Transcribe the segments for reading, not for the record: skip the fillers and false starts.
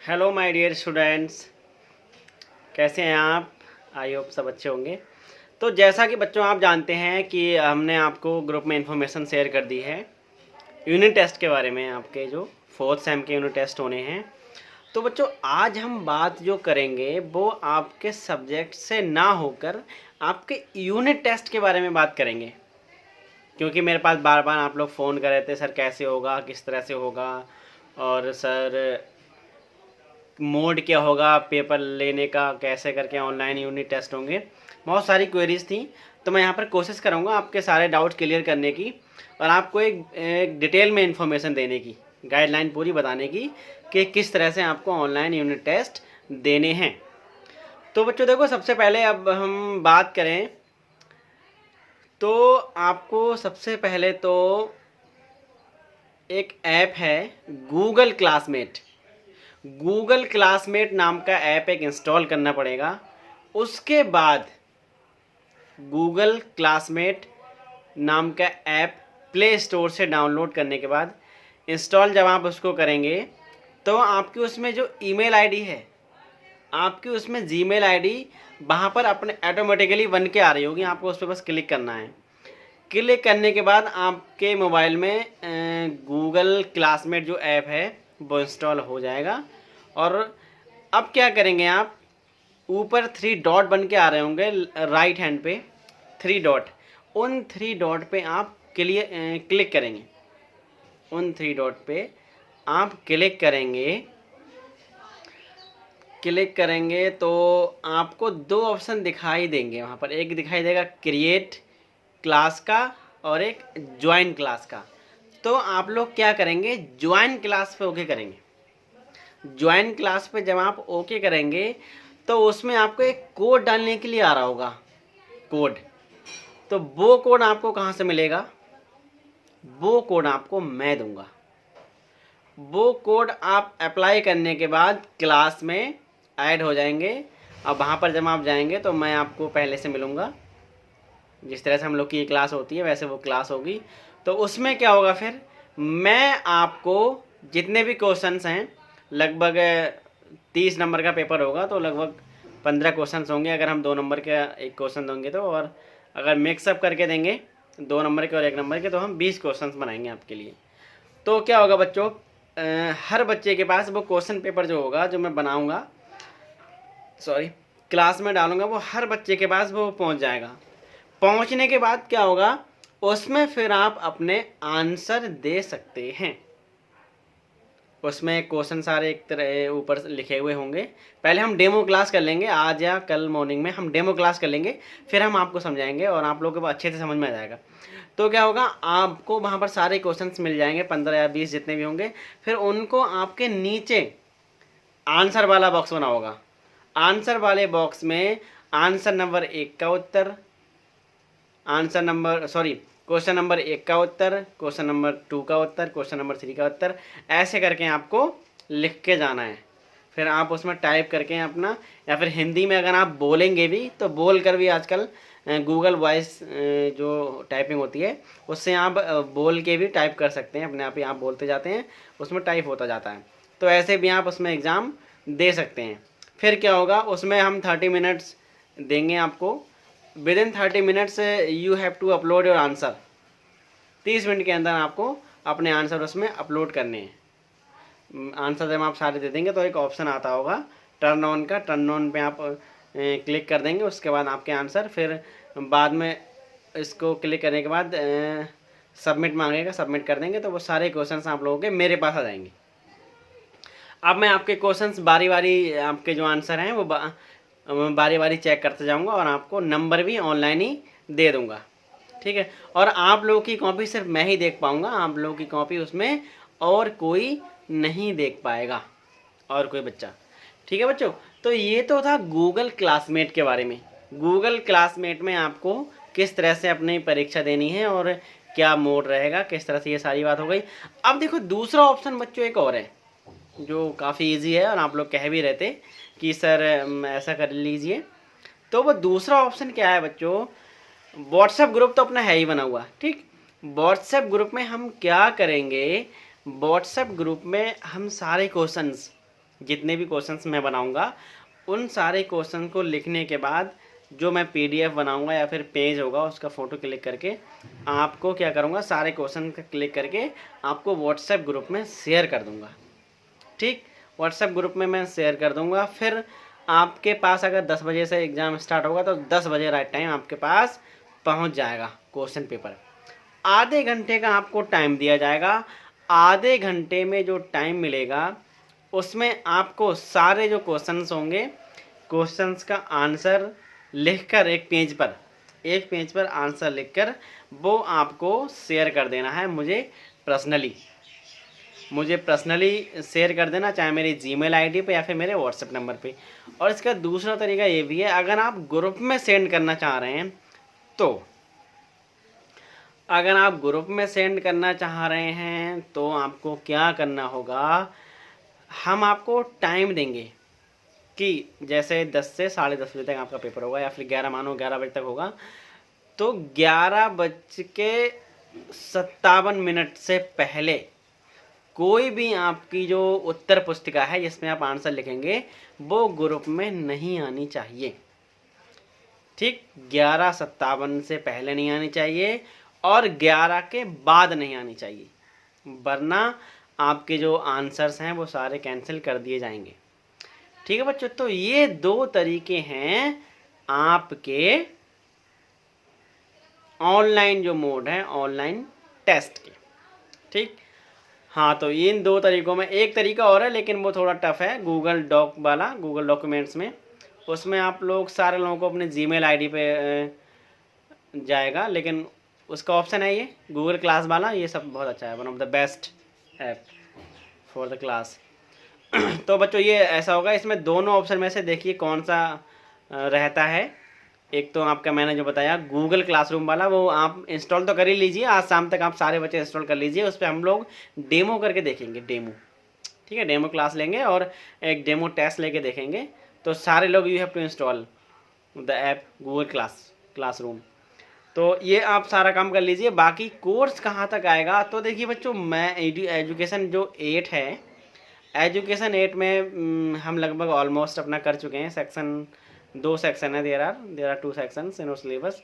Hello my dear students, कैसे हैं आप? आई होप सब अच्छे होंगे। तो जैसा कि बच्चों आप जानते हैं कि हमने आपको ग्रुप में इंफॉर्मेशन शेयर कर दी है यूनिट टेस्ट के बारे में, आपके जो फोर्थ सेम के यूनिट टेस्ट होने हैं। तो बच्चों आज हम बात जो करेंगे वो आपके सब्जेक्ट से ना होकर आपके यूनिट टेस्ट के बारे में बात करेंगे, क्योंकि मेरे पास बार बार आप लोग फ़ोन कर रहे थे, सर कैसे होगा, किस तरह से होगा, और सर मोड क्या होगा पेपर लेने का, कैसे करके ऑनलाइन यूनिट टेस्ट होंगे। बहुत सारी क्वेरीज थी, तो मैं यहाँ पर कोशिश करूँगा आपके सारे डाउट्स क्लियर करने की और आपको एक डिटेल में इंफॉर्मेशन देने की, गाइडलाइन पूरी बताने की कि किस तरह से आपको ऑनलाइन यूनिट टेस्ट देने हैं। तो बच्चों देखो, सबसे पहले अब हम बात करें तो आपको सबसे पहले तो एक ऐप है गूगल क्लासमेट। गूगल क्लासमेट नाम का ऐप एक इंस्टॉल करना पड़ेगा। उसके बाद गूगल क्लासमेट नाम का ऐप प्ले स्टोर से डाउनलोड करने के बाद इंस्टॉल जब आप उसको करेंगे तो आपकी उसमें जो ईमेल आईडी है, आपकी उसमें जीमेल आईडी वहाँ पर अपने ऑटोमेटिकली बन के आ रही होगी। आपको उस पर बस क्लिक करना है। क्लिक करने के बाद आपके मोबाइल में गूगल क्लासमेट जो ऐप है वो इंस्टॉल हो जाएगा। और अब क्या करेंगे, आप ऊपर 3 डॉट बन के आ रहे होंगे राइट हैंड पे, 3 डॉट, उन 3 डॉट पे आप क्लिक करेंगे। उन 3 डॉट पे आप क्लिक करेंगे तो आपको 2 ऑप्शन दिखाई देंगे वहाँ पर। एक दिखाई देगा क्रिएट क्लास का और एक ज्वाइन क्लास का। तो आप लोग क्या करेंगे, ज्वाइन क्लास पे ओके करेंगे। ज्वाइन क्लास पे जब आप ओके करेंगे तो उसमें आपको एक कोड डालने के लिए आ रहा होगा, कोड। तो वो कोड आपको कहाँ से मिलेगा? वो कोड आपको मैं दूंगा। वो कोड आप अप्लाई करने के बाद क्लास में ऐड हो जाएंगे। अब वहाँ पर जब आप जाएंगे तो मैं आपको पहले से मिलूँगा, जिस तरह से हम लोग की ये क्लास होती है वैसे वो क्लास होगी। तो उसमें क्या होगा, फिर मैं आपको जितने भी क्वेश्चंस हैं, लगभग 30 नंबर का पेपर होगा तो लगभग 15 क्वेश्चंस होंगे अगर हम 2 नंबर का एक क्वेश्चन देंगे तो, और अगर मिक्सअप करके देंगे 2 नंबर के और 1 नंबर के तो हम 20 क्वेश्चंस बनाएंगे आपके लिए। तो क्या होगा बच्चों, हर बच्चे के पास वो क्वेश्चन पेपर जो होगा, जो मैं बनाऊँगा, सॉरी क्लास में डालूँगा, वो हर बच्चे के पास वो पहुँच जाएगा। पहुंचने के बाद क्या होगा, उसमें फिर आप अपने आंसर दे सकते हैं। उसमें क्वेश्चन सारे एक तरह ऊपर लिखे हुए होंगे। पहले हम डेमो क्लास कर लेंगे, आज या कल मॉर्निंग में हम डेमो क्लास कर लेंगे, फिर हम आपको समझाएंगे और आप लोगों को अच्छे से समझ में आ जाएगा। तो क्या होगा, आपको वहाँ पर सारे क्वेश्चंस मिल जाएंगे, 15 या 20 जितने भी होंगे। फिर उनको आपके नीचे आंसर वाला बॉक्स बना होगा। आंसर वाले बॉक्स में आंसर नंबर 1 का उत्तर, क्वेश्चन नंबर 1 का उत्तर, क्वेश्चन नंबर 2 का उत्तर, क्वेश्चन नंबर 3 का उत्तर, ऐसे करके आपको लिख के जाना है। फिर आप उसमें टाइप करके अपना, या फिर हिंदी में अगर आप बोलेंगे भी तो बोल कर भी आजकल गूगल वॉइस जो टाइपिंग होती है उससे आप बोल के भी टाइप कर सकते हैं। अपने आप ही आप बोलते जाते हैं, उसमें टाइप होता जाता है। तो ऐसे भी आप उसमें एग्ज़ाम दे सकते हैं। फिर क्या होगा, उसमें हम 30 मिनट्स देंगे आपको। Within 30 minutes you have to upload your answer. 30 minute के अंदर आपको अपने आंसर उसमें अपलोड करने हैं। आंसर जब आप सारे दे देंगे तो एक ऑप्शन आता होगा टर्न ऑन का, टर्न ऑन पे आप क्लिक कर देंगे। उसके बाद आपके आंसर, फिर बाद में इसको क्लिक करने के बाद सबमिट मांगेगा, सबमिट कर देंगे तो वो सारे क्वेश्चंस आप लोगों के मेरे पास आ जाएंगे। अब मैं आपके क्वेश्चंस बारी बारी, आपके जो आंसर हैं वो बारी बारी चेक करते जाऊंगा और आपको नंबर भी ऑनलाइन ही दे दूंगा, ठीक है। और आप लोगों की कॉपी सिर्फ मैं ही देख पाऊंगा, आप लोगों की कॉपी उसमें और कोई नहीं देख पाएगा, और कोई बच्चा, ठीक है बच्चों। तो ये तो था गूगल क्लासमेट के बारे में। गूगल क्लासमेट में आपको किस तरह से अपनी परीक्षा देनी है और क्या मोड रहेगा, किस तरह से, ये सारी बात हो गई। अब देखो दूसरा ऑप्शन बच्चों एक और है जो काफ़ी इजी है और आप लोग कह भी रहते कि सर ऐसा कर लीजिए। तो वो दूसरा ऑप्शन क्या है बच्चों, व्हाट्सएप ग्रुप तो अपना है ही बना हुआ, ठीक। व्हाट्सएप ग्रुप में हम क्या करेंगे, व्हाट्सएप ग्रुप में हम सारे क्वेश्चंस जितने भी क्वेश्चंस मैं बनाऊंगा उन सारे क्वेश्चन को लिखने के बाद जो मैं पीडीएफ बनाऊंगा या फिर पेज होगा उसका फ़ोटो क्लिक करके आपको क्या करूंगा, सारे क्वेश्चन का क्लिक करके आपको व्हाट्सएप ग्रुप में शेयर कर दूंगा। ठीक, व्हाट्सएप ग्रुप में मैं शेयर कर दूंगा। फिर आपके पास अगर 10 बजे से एग्ज़ाम स्टार्ट होगा तो 10 बजे राइट टाइम आपके पास पहुंच जाएगा क्वेश्चन पेपर। आधे घंटे का आपको टाइम दिया जाएगा। आधे घंटे में जो टाइम मिलेगा उसमें आपको सारे जो क्वेश्चंस होंगे, क्वेश्चंस का आंसर लिखकर एक पेज पर आंसर लिखकर वो आपको शेयर कर देना है मुझे पर्सनली शेयर कर देना, चाहे मेरी जीमेल आईडी पे या फिर मेरे व्हाट्सएप नंबर पे। और इसका दूसरा तरीका ये भी है, अगर आप ग्रुप में सेंड करना चाह रहे हैं तो आपको क्या करना होगा, हम आपको टाइम देंगे कि जैसे 10 से 10:30 बजे तक आपका पेपर होगा या फिर 11 बजे तक होगा, तो 11:57 से पहले कोई भी आपकी जो उत्तर पुस्तिका है जिसमें आप आंसर लिखेंगे वो ग्रुप में नहीं आनी चाहिए। ठीक, 11:57 से पहले नहीं आनी चाहिए और 11 के बाद नहीं आनी चाहिए, वरना आपके जो आंसर्स हैं वो सारे कैंसिल कर दिए जाएंगे। ठीक है बच्चों, तो ये 2 तरीके हैं आपके ऑनलाइन जो मोड है ऑनलाइन टेस्ट के। ठीक, हाँ, तो इन 2 तरीकों में एक तरीका और है लेकिन वो थोड़ा टफ है, गूगल डॉक वाला, गूगल डॉक्यूमेंट्स में। उसमें आप लोग सारे लोगों को अपने जीमेल आईडी पे जाएगा, लेकिन उसका ऑप्शन है ये गूगल क्लास वाला, ये सब बहुत अच्छा है, one of the best app for the class. तो बच्चों ये ऐसा होगा, इसमें दोनों ऑप्शन में से देखिए कौन सा रहता है। एक तो आपका मैंने जो बताया गूगल क्लासरूम वाला, वो आप इंस्टॉल तो कर ही लीजिए, आज शाम तक आप सारे बच्चे इंस्टॉल कर लीजिए। उस पर हम लोग डेमो करके देखेंगे, डेमो। ठीक है, डेमो क्लास लेंगे और एक डेमो टेस्ट लेके देखेंगे। तो सारे लोग you have to install the app Google classroom. तो ये आप सारा काम कर लीजिए। बाकी कोर्स कहाँ तक आएगा, तो देखिए बच्चों, मैं एजुकेशन जो 8 है, एजुकेशन 8 में हम लगभग ऑलमोस्ट अपना कर चुके हैं। सेक्शन 2 सेक्शन है, there are 2 sections in syllabus.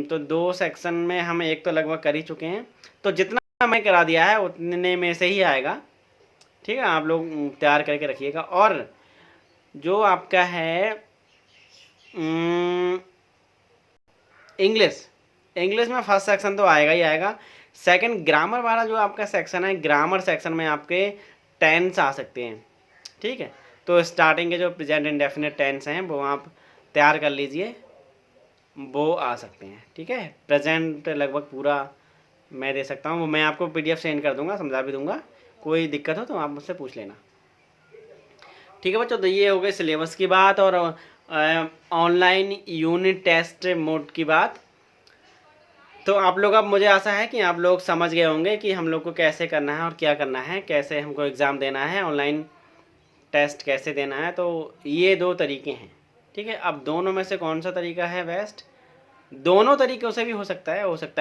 तो 2 सेक्शन में हम एक तो लगभग कर ही चुके हैं। तो जितना मैं करा दिया है उतने में से ही आएगा। ठीक है, आप लोग तैयार करके रखिएगा। और जो आपका है इंग्लिश में फर्स्ट सेक्शन तो आएगा ही आएगा। सेकंड ग्रामर वाला जो आपका सेक्शन है, ग्रामर सेक्शन में आपके टेंस आ सकते हैं। ठीक है, तो स्टार्टिंग के जो प्रेजेंट इंडेफिनिट टेंस हैं वो आप तैयार कर लीजिए, वो आ सकते हैं। ठीक है, प्रेजेंट लगभग पूरा मैं दे सकता हूँ, वो मैं आपको पीडीएफ सेंड कर दूंगा, समझा भी दूंगा। कोई दिक्कत हो तो आप मुझसे पूछ लेना। ठीक है बच्चों, तो ये हो गई सिलेबस की बात और ऑनलाइन यूनिट टेस्ट मोड की बात। तो आप लोग, अब मुझे आशा है कि आप लोग समझ गए होंगे कि हम लोग को कैसे करना है और क्या करना है, कैसे हमको एग्ज़ाम देना है, ऑनलाइन टेस्ट कैसे देना है। तो ये 2 तरीके हैं। ठीक है, अब दोनों में से कौन सा तरीका है बेस्ट, दोनों तरीक़ों से भी हो सकता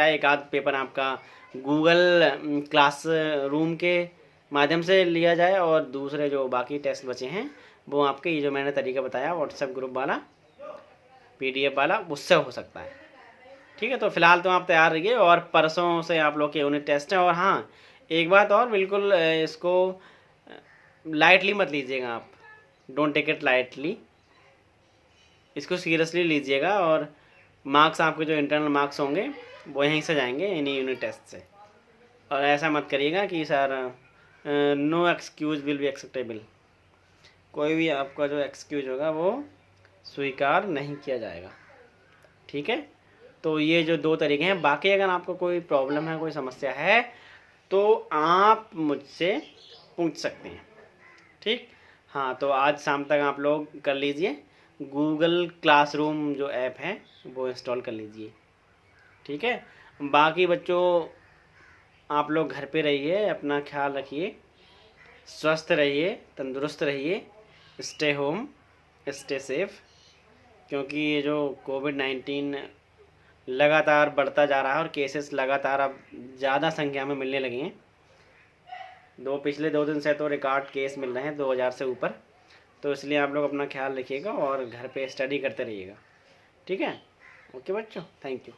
है एक आध पेपर आपका गूगल क्लास रूम के माध्यम से लिया जाए और दूसरे जो बाकी टेस्ट बचे हैं वो आपके ये जो मैंने तरीका बताया व्हाट्सएप ग्रुप वाला, पीडीएफ वाला, उससे हो सकता है। ठीक है, तो फिलहाल तो आप तैयार रहिए और परसों से आप लोग के यूनिट टेस्ट है। और हाँ, एक बात और, बिल्कुल इसको लाइटली मत लीजिएगा आप, डोंट टेक इट लाइटली, इसको सीरियसली लीजिएगा। और मार्क्स, आपके जो इंटरनल मार्क्स होंगे वो यहीं से जाएंगे, इन्हीं यूनिट टेस्ट से। और ऐसा मत करिएगा कि sir no excuse will be acceptable, कोई भी आपका जो एक्सक्यूज होगा वो स्वीकार नहीं किया जाएगा। ठीक है, तो ये जो 2 तरीके हैं। बाकी अगर आपको कोई प्रॉब्लम है, कोई समस्या है, तो आप मुझसे पूछ सकते हैं। ठीक, हाँ, तो आज शाम तक आप लोग कर लीजिए, गूगल क्लासरूम जो ऐप है वो इंस्टॉल कर लीजिए। ठीक है, बाकी बच्चों आप लोग घर पे रहिए, अपना ख्याल रखिए, स्वस्थ रहिए, तंदुरुस्त रहिए, स्टे होम, स्टे सेफ, क्योंकि ये जो कोविड-19 लगातार बढ़ता जा रहा है और केसेस लगातार अब ज़्यादा संख्या में मिलने लगे हैं। पिछले 2 दिन से तो रिकॉर्ड केस मिल रहे हैं 2000 से ऊपर, तो इसलिए आप लोग अपना ख्याल रखिएगा और घर पे स्टडी करते रहिएगा। ठीक है, ओके बच्चों, थैंक यू।